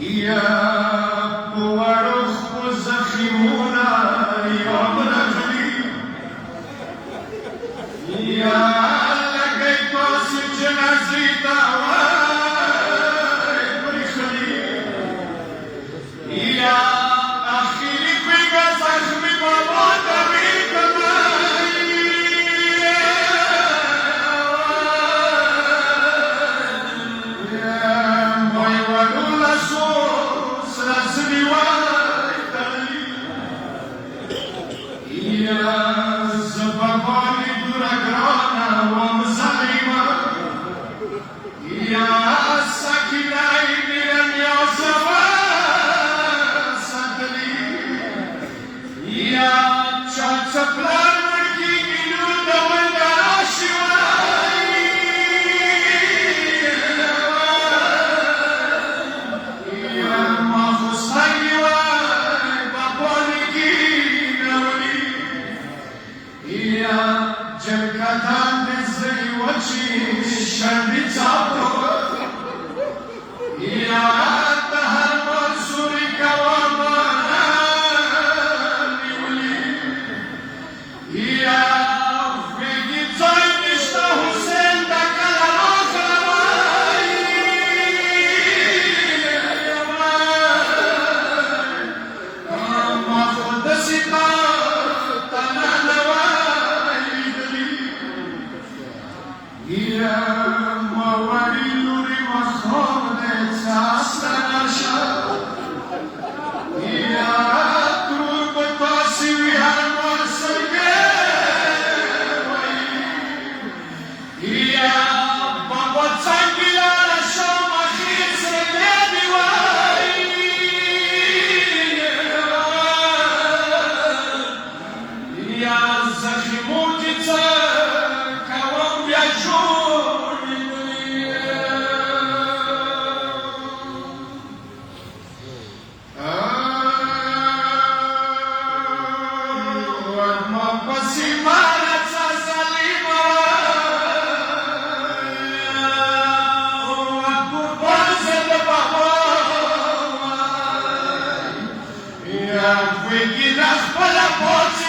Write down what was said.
یا پوړخ زخمونه یوم نغلی یا لګي پاس جنازې ته وای پرخلی یا اخیری پیغه زخمی بابا تبی کمای یا موی ولو لسو سرسلی وای تلی یا زبابانی درگرانا ومزلیما یا سکینای میرن یا زبا سدلی یا چاچپلان مرکی گیلو دول داشوای یا مخصنگی وای بابانگی نولی یا جرکتان دزی وچی شربی چاپو یا تهر منصوری کواما نیولی یا فیگی چای نشتا حسین دکل آخروائی اما خود سیتا یا مواری لوری مخواب چاستن شد یا درود بتاسی وی هر مرسلگه یا بابا چنگی لارشا مخیر سرگه دیوائی یا زخیموتی چه کوام بیشون ما پسی مارد سلیما قربان زد بابا یا فیگی نخبل پاس